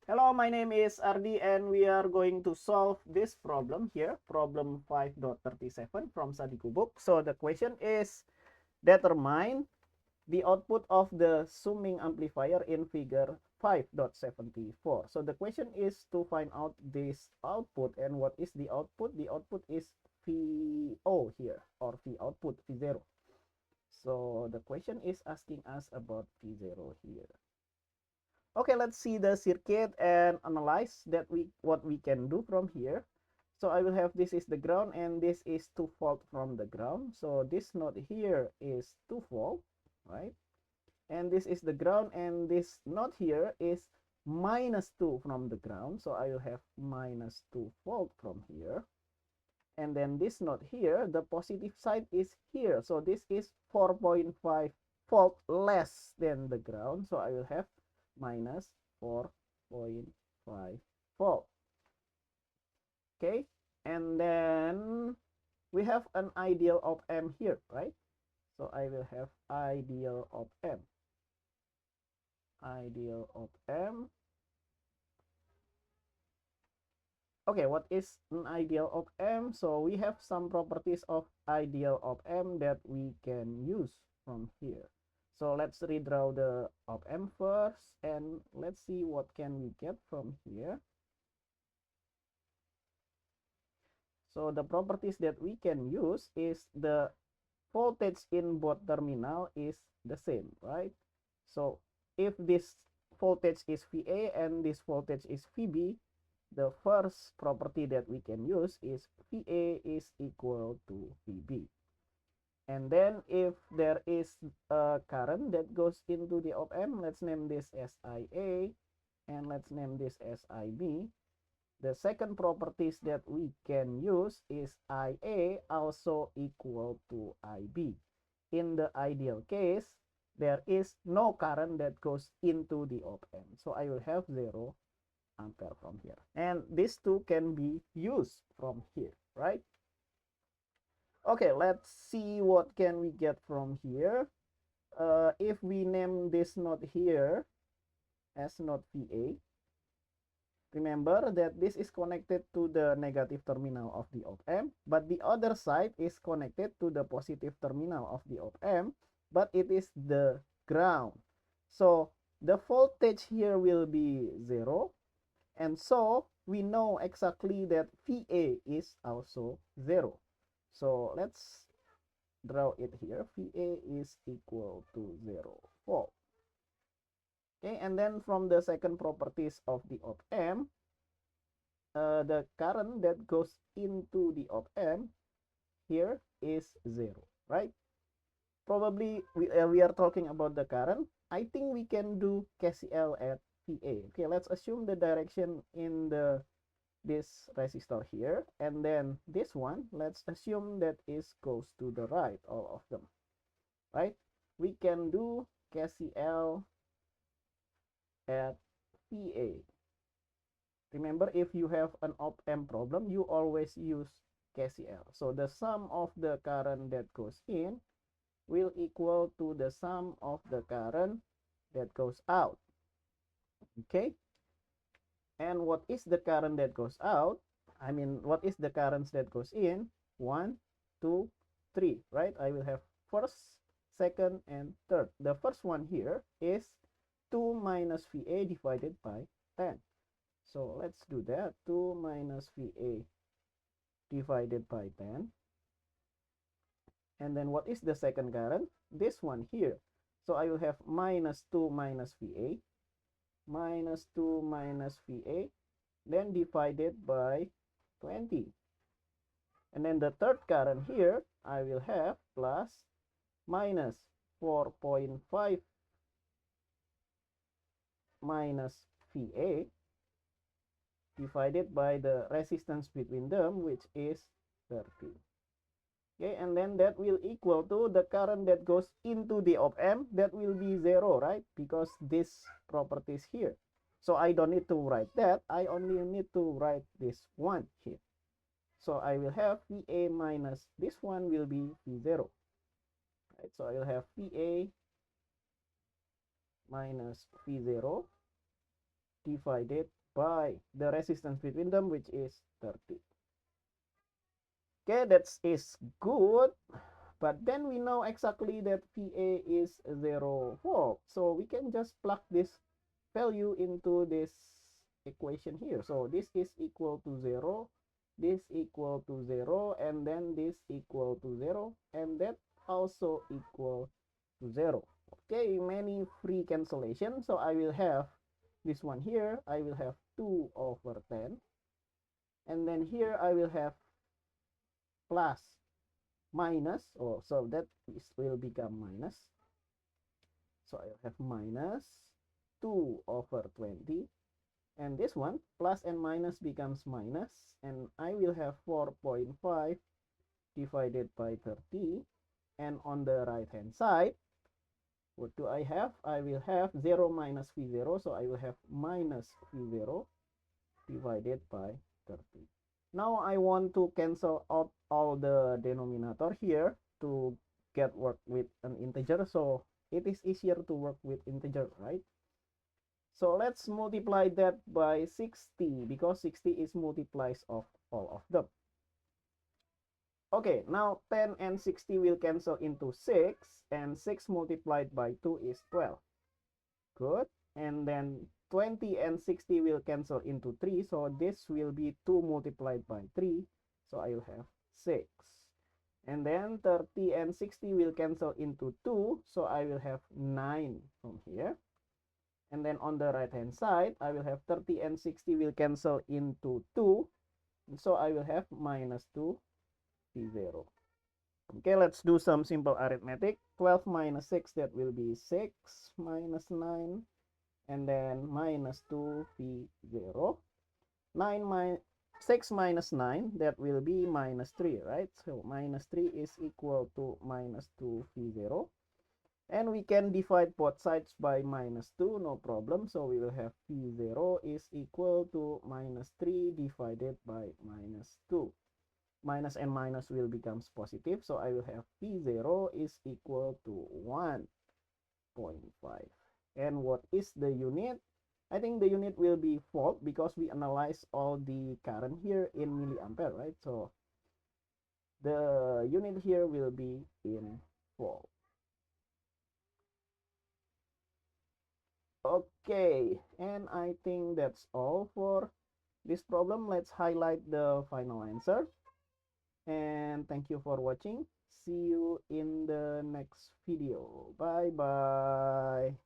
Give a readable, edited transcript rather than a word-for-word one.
Hello, my name is Ardi and we are going to solve this problem here, problem 5.37 from Sadiku book. So the question is determine the output of the summing amplifier in figure 5.74. So the question is to find out this output, and what is the output? The output is VO here, or V output, V0. So the question is asking us about V0 here. Okay, let's see the circuit and analyze that what we can do from here. So I will have this is the ground and this is 2 volt from the ground. So this node here is 2 volt, right? And this is the ground and this node here is minus 2 from the ground. So I will have minus 2 volt from here. And then this node here, the positive side is here. So this is 4.5 volt less than the ground. So I will have minus 4.5 volt. Okay, and then we have an ideal op amp here, right? So I will have ideal op amp. Ideal op amp. Okay, what is an ideal op amp? So we have some properties of ideal op amp that we can use from here. So let's redraw the op amp first and let's see what can we get from here. So the properties that we can use is the voltage in both terminal is the same, right? So if this voltage is VA and this voltage is VB, the first property that we can use is VA is equal to VB. And then if there is a current that goes into the op amp, let's name this as IA and let's name this as IB. The second properties that we can use is IA also equal to IB. In the ideal case, there is no current that goes into the op amp. So I will have 0 ampere from here. And these two can be used from here, right? Okay, let's see what can we get from here. If we name this node here as node VA, remember that this is connected to the negative terminal of the op amp, but the other side is connected to the positive terminal of the op amp, but it is the ground. So the voltage here will be 0, and so we know exactly that VA is also 0. So let's draw it here. VA is equal to 0 volt. Okay, and then from the second properties of the op amp, the current that goes into the op amp here is 0, right? Probably we are talking about the current. I think we can do KCL at VA. Okay, let's assume the direction in this resistor here, and then this one, let's assume that is goes to the right, all of them, right? We can do KCL at VA. Remember, if you have an op amp problem, you always use KCL. So the sum of the current that goes in will equal to the sum of the current that goes out. Okay, and what is the current that goes out? I mean, what is the currents that goes in? 1, 2, 3, right? I will have first, second, and third. The first one here is 2 minus VA divided by 10. So let's do that. 2 minus VA divided by 10. And then what is the second current? This one here. So I will have minus 2 minus VA, minus 2 minus VA, then divided by 20. And then the third current here, I will have plus minus 4.5 minus VA divided by the resistance between them, which is 30. Okay, and then that will equal to the current that goes into the op amp, that will be 0, right? Because this properties here. So I don't need to write that. I only need to write this one here. So I will have VA minus this one will be V0. Right? So I will have VA minus V0 divided by the resistance between them, which is 30. Okay, that is good. But then we know exactly that VA is 0 volt. So we can just plug this value into this equation here. So this is equal to 0, this equal to 0, and then this equal to 0, and that also equal to 0. Okay, many free cancellation. So I will have this one here, I will have 2 over 10. And then here I will have plus minus, so that will become minus. So I have minus 2 over 20. And this one, plus and minus becomes minus. And I will have 4.5 divided by 30. And on the right hand side, what do I have? I will have 0 minus V0. So I will have minus V0 divided by 30. Now I want to cancel out all the denominator here to get work with an integer. So it is easier to work with integer, right? So let's multiply that by 60 because 60 is multiplies of all of them. Okay, now 10 and 60 will cancel into 6, and 6 multiplied by 2 is 12. Good. And then 20 and 60 will cancel into 3, so this will be 2 multiplied by 3, so I will have 6. And then 30 and 60 will cancel into 2, so I will have 9 from here. And then on the right hand side, I will have 30 and 60 will cancel into 2, so I will have minus 2 P0. Okay, let's do some simple arithmetic. 12 minus 6, that will be 6 minus 9, and then minus 2 P0. 6 minus 9, that will be minus 3, right? So minus 3 is equal to minus 2 P0. And we can divide both sides by minus 2, no problem. So we will have P0 is equal to minus 3 divided by minus 2. Minus and minus will becomes positive. So I will have P0 is equal to 1.5. And what is the unit? I think the unit will be volt because we analyze all the current here in milliampere, right? So the unit here will be in volt. Okay, and I think that's all for this problem. Let's highlight the final answer. And thank you for watching. See you in the next video. Bye bye.